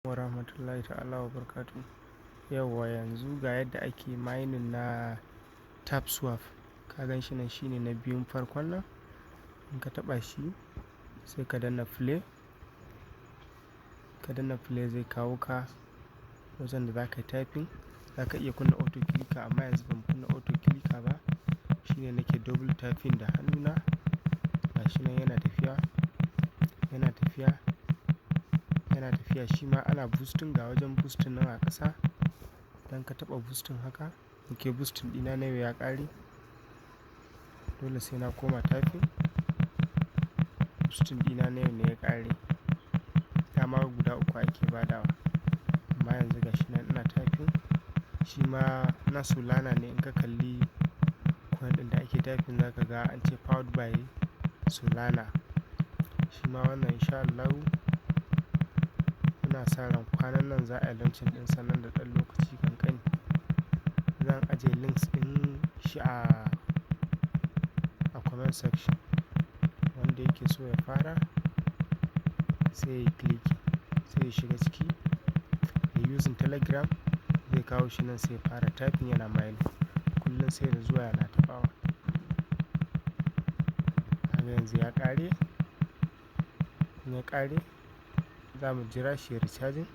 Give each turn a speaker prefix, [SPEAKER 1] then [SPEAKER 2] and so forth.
[SPEAKER 1] Wa rahmatullahi ta'ala wa barakatuh. Yauwa yanzu ga yadda ake mining na Tapswap. Ka gan shi nan shine na biyun farkon nan. In ka taɓa shi sai ka danna play. Ka danna play zai kawo ka wajen da za ka yi typing. Za ka iya kunna auto clicker amma yanzu ban kunna auto clicker ba. Shine nake double typing da hannuna. Ga shi nan yana tafiya, yana tafiya, yana tafiya. Shi ma ana boosting, ga wajen boosting nan a ƙasa. Idan ka taɓa boosting haka, okay boosting ɗina na yau ya ƙare. Dole sai na koma typing. Boosting ɗina na yau ne ya ƙare. Dama guda uku ake badawa. Amma yanzu ga shi nan ina typing. Shi ma na Solana ne. In ka kalli coin ɗin da ake typing za ka ga an ce powered by Solana. Shi ma wannan insha Allahu muna sa ran kwanan nan za a yi launching ɗin sa nan da ɗan lokaci kankani. Zan ajiye links ɗin shi a comment section. Wanda yake so ya fara sai ya yi click, sai ya shiga ciki, ya using Telegram zai kawo shi nan sai ya fara typing yana mining. Kullum sai da zuwa yana taɓawa. Haka yanzu ya ƙare. In ya ƙare za mu jira shi ya recharging.